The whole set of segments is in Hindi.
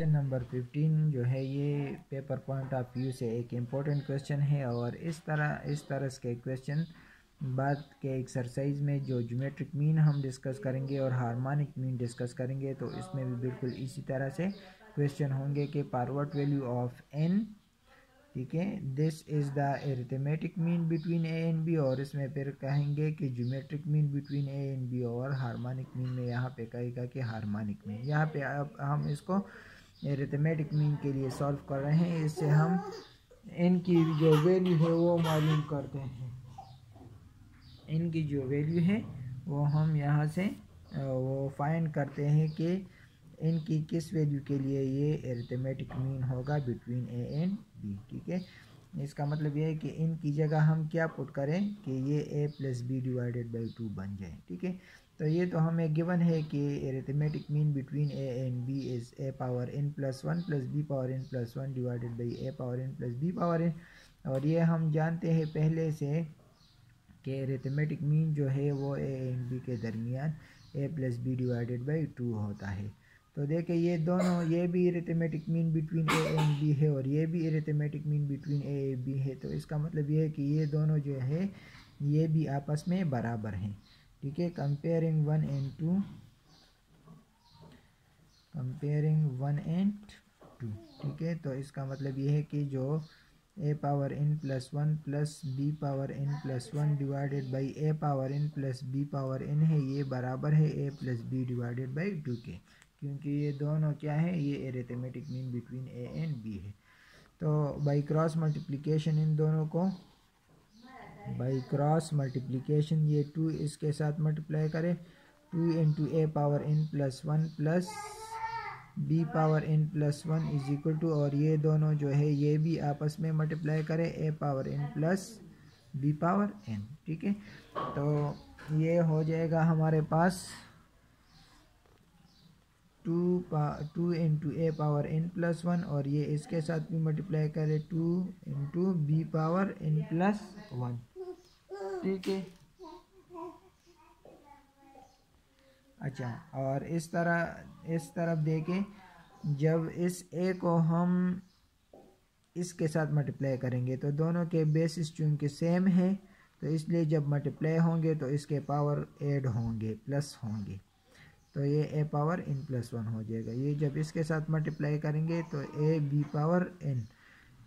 क्वेश्चन नंबर 15 जो है ये पेपर पॉइंट ऑफ व्यू से एक इम्पोर्टेंट क्वेश्चन है और इस तरह के क्वेश्चन बाद के एक्सरसाइज में जो ज्योमेट्रिक मीन हम डिस्कस करेंगे और हार्मोनिक मीन डिस्कस करेंगे तो इसमें भी बिल्कुल इसी तरह से क्वेश्चन होंगे कि पार्वर्ट वैल्यू ऑफ n, ठीक है, this is the arithmetic mean between A and B, और इसमें फिर कहेंगे कि geometric mean between A and B, और हार्मोनिक मीन में यहाँ पे कहेगा कि हार्मोनिक मीन। यहाँ पे अब हम इसको एरिथमेटिक मीन के लिए सॉल्व कर रहे हैं। इससे हम n की जो वैल्यू है वो मालूम करते हैं। n की जो वैल्यू है वो हम यहाँ से वो फाइंड करते हैं कि n की किस वैल्यू के लिए ये एरिथमेटिक मीन होगा बिटवीन a एंड b, ठीक है। इसका मतलब ये है कि n की जगह हम क्या पुट करें कि ये a plus B divided by 2 बन जाए, ठीक है। तो ये तो हमें गिवन है कि arithmetic mean between a and b is a power n plus 1 plus b power n plus 1 divided by a power n plus b power n, और ये हम जानते हैं पहले से कि एरिथमेटिक मीन जो है वो a एंड b के दरमियान a plus B divided by 2 होता है। तो देखिए ये दोनों, ये भी arithmetic mean between a and b है और ये भी arithmetic mean between a and b है। तो इसका मतलब ये है कि ये दोनों जो है ये भी आपस में बराबर हैं, ठीक है। कंपेयरिंग 1 एंड 2, ठीक है। तो इसका मतलब ये है कि जो a power n plus 1 plus b power n plus 1 divided by a power n plus b power n है, ये बराबर है a plus b divided by 2 के, क्योंकि ये दोनों क्या है, ये arithmetic mean between a and b है। तो बाई क्रॉस मल्टीप्लिकेशन इन दोनों को, बाई क्रॉस मल्टीप्लिकेशन ये 2 इसके साथ मल्टीप्लाई करें, 2 into a power n plus 1 plus b power n plus 1 is equal to, और ये दोनों जो है ये भी आपस में मल्टीप्लाई करें a power n plus b power n, ठीक है। तो ये हो जाएगा हमारे पास 2 into A power n plus 1, और ये इसके साथ भी मल्टीप्लाई करें 2 into B power n plus 1, ठीक है। अच्छा, और इस तरफ देखें, जब इस a को हम इसके साथ मल्टीप्लाई करेंगे तो दोनों के बेसिस चूँकि सेम है तो इसलिए जब मल्टीप्लाई होंगे तो इसके पावर ऐड होंगे, प्लस होंगे, तो ये a पावर n प्लस 1 हो जाएगा। ये जब इसके साथ मल्टीप्लाई करेंगे तो a b पावर n,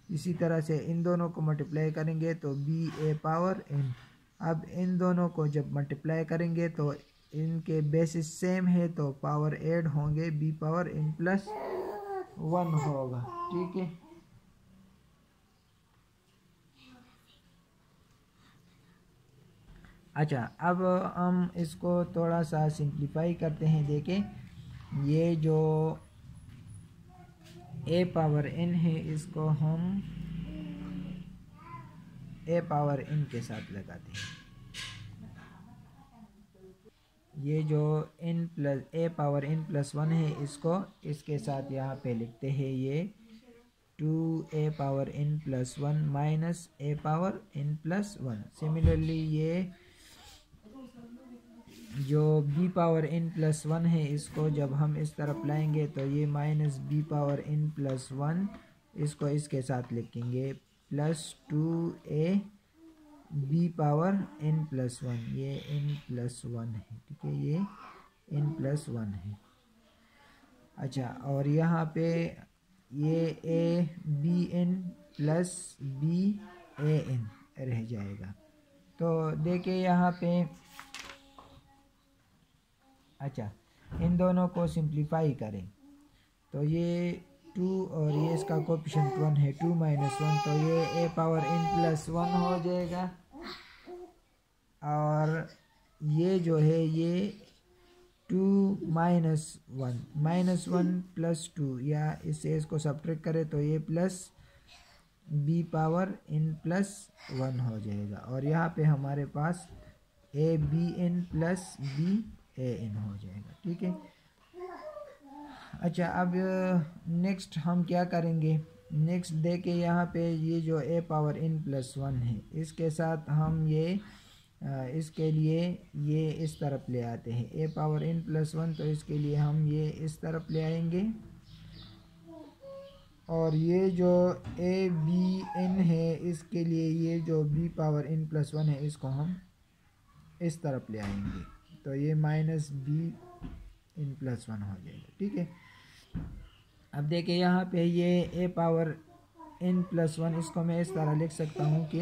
इसी तरह से इन दोनों को मल्टीप्लाई करेंगे तो b a पावर n। अब इन दोनों को जब मल्टीप्लाई करेंगे तो इनके बेसिस सेम है तो पावर ऐड होंगे, b पावर n प्लस 1 होगा, ठीक है। अच्छा, अब हम इसको थोड़ा सा सिंप्लीफाई करते हैं। देखें ये जो a पावर n है इसको हम a पावर n के साथ लगाते हैं। ये जो a पावर n प्लस 1 है इसको इसके साथ यहाँ पे लिखते हैं, ये 2a power n plus 1 minus a power n plus 1। Similarly ये जो b पावर n प्लस 1 है इसको जब हम इस तरफ लाएंगे तो ये minus b power n plus 1, इसको इसके साथ लिखेंगे plus 2a b power n plus 1, ये n प्लस 1 है, ठीक है, ये n प्लस 1 है। अच्छा, और यहाँ पे ये a b n plus b a n रह जाएगा। तो देखिए यहाँ पे, अच्छा, इन दोनों को सिंप्लीफाई करें तो ये 2 और ये इसका कोएफिशिएंट 1 है, 2 माइनस 1, तो ये a पावर n प्लस 1 हो जाएगा। और ये जो है ये 2 माइनस 1 प्लस 2, या इससे इसको सब्ट्रैक्ट करें तो ये plus b power n plus 1 हो जाएगा, और यहाँ पे हमारे पास a b n plus b a n हो जाएगा, ठीक है। अच्छा, अब नेक्स्ट हम क्या करेंगे, नेक्स्ट देखे यहाँ पे ये जो a पावर n प्लस 1 है इसके साथ हम ये इसके लिए ये इस तरफ ले आते हैं a पावर n प्लस 1, तो इसके लिए हम ये इस तरफ ले आएंगे और ये जो ए बी एन है इसके लिए ये जो बी पावर n प्लस 1 है इसको हम इस तरफ ले आएंगे, तो ये माइनस बी इन प्लस 1 हो जाएगा। ठीक है, अब देखिए यहाँ पे ये ए पावर n प्लस 1 इसको मैं इस तरह लिख सकता हूँ कि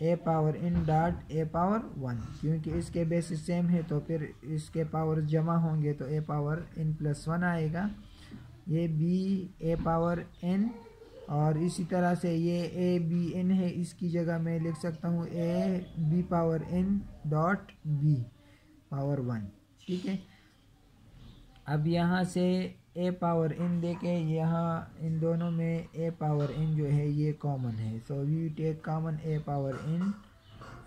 a power n dot a power 1, क्योंकि इसके बेसिस सेम है तो फिर इसके पावर जमा होंगे तो ए पावर n प्लस 1 आएगा। ये बी ए पावर n और इसी तरह से ये ए बी एन है, इसकी जगह मैं लिख सकता हूँ A B power n dot B power 1। ठीक है, अब यहाँ से ए पावर n देके यहाँ इन दोनों में ए पावर n जो है ये कॉमन है, so we take common A power n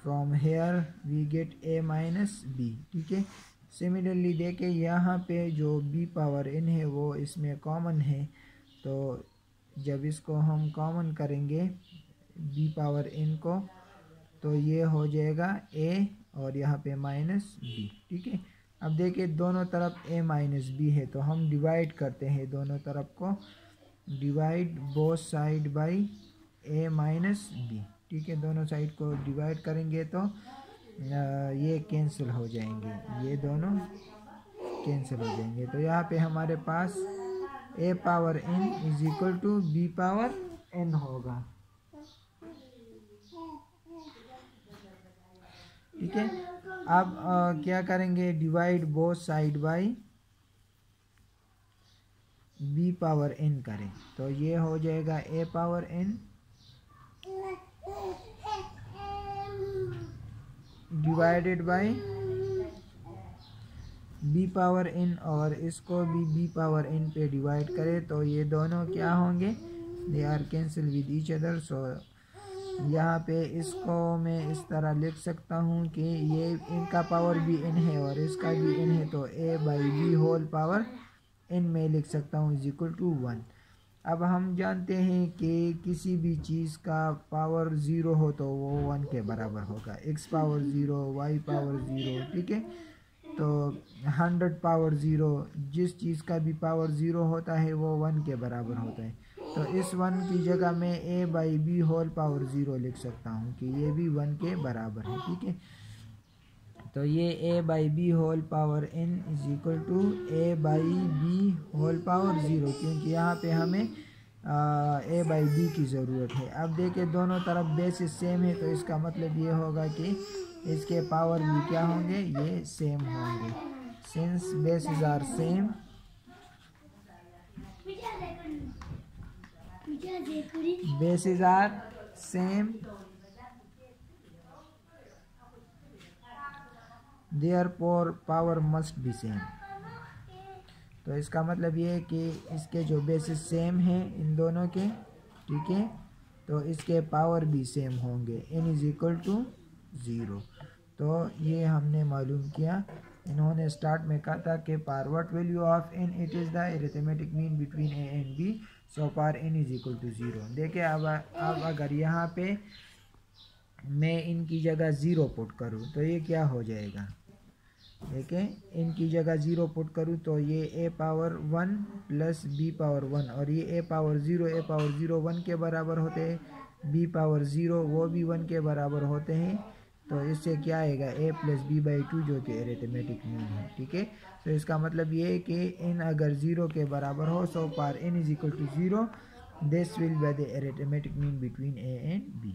from here we get a minus B. ठीक है, सिमिलरली देखे यहाँ पे जो b पावर n है वो इसमें कॉमन है, तो जब इसको हम कॉमन करेंगे b पावर n को तो ये हो जाएगा a और यहाँ पे माइनस b। ठीक है, अब देखिए दोनों तरफ a माइनस बी है तो हम डिवाइड करते हैं दोनों तरफ को, divide both side by a minus B. ठीक है, दोनों साइड को डिवाइड करेंगे तो ये कैंसिल हो जाएंगे, ये दोनों कैंसिल हो जाएंगे, तो यहाँ पे हमारे पास a power n is equal to b power n होगा। ठीक है, अब क्या करेंगे, divide both side by b power n करें तो ये हो जाएगा a power n divided by b power n, और इसको भी b पावर n पे डिवाइड करें तो ये दोनों क्या होंगे, they are cancel with each other. So यहाँ पे इसको मैं इस तरह लिख सकता हूँ कि ये इनका पावर भी n है और इसका भी n है, तो a by B whole power n में लिख सकता हूँ इज इक्वल टू 1। अब हम जानते हैं कि किसी भी चीज़ का पावर 0 हो तो वो 1 के बराबर होगा, x पावर 0, y पावर 0। ठीक है, तो 100 पावर 0, जिस चीज़ का भी पावर 0 होता है वो 1 के बराबर होता है, तो इस 1 की जगह मैं a by B whole power 0 लिख सकता हूँ कि ये भी 1 के बराबर है। ठीक है, तो ये a by B whole power n is equal to a by B whole power 0, क्योंकि यहाँ पे हमें a बाई बी की ज़रूरत है। अब देखिए दोनों तरफ बेसिस सेम है तो इसका मतलब ये होगा कि इसके पावर भी क्या होंगे, ये सेम होंगे। Since bases are same bases are same, therefore power must be same। तो इसका मतलब ये है कि इसके जो बेसिस सेम है इन दोनों के, ठीक है, तो इसके पावर भी सेम होंगे, n इज इक्वल टू 0। तो ये हमने मालूम किया। इन्होंने स्टार्ट में कहा था कि पार what value of n, it is the arithmetic mean between a and b, so par n is equal to 0। देखिए अब अगर यहाँ पे मैं इनकी जगह 0 पुट करूँ तो ये क्या हो जाएगा, देखें इनकी जगह 0 पुट करूँ तो ये a power 1 plus b power 1, और ये a पावर 0 1 के बराबर होते हैं, b पावर 0 वो भी 1 के बराबर होते हैं, तो इससे क्या आएगा a प्लस बी बाई 2 जो कि अरिथमेटिक मीन है। ठीक है, तो इसका मतलब ये है कि n अगर 0 के बराबर हो so par n is equal to 0, this will be the arithmetic mean between a and b।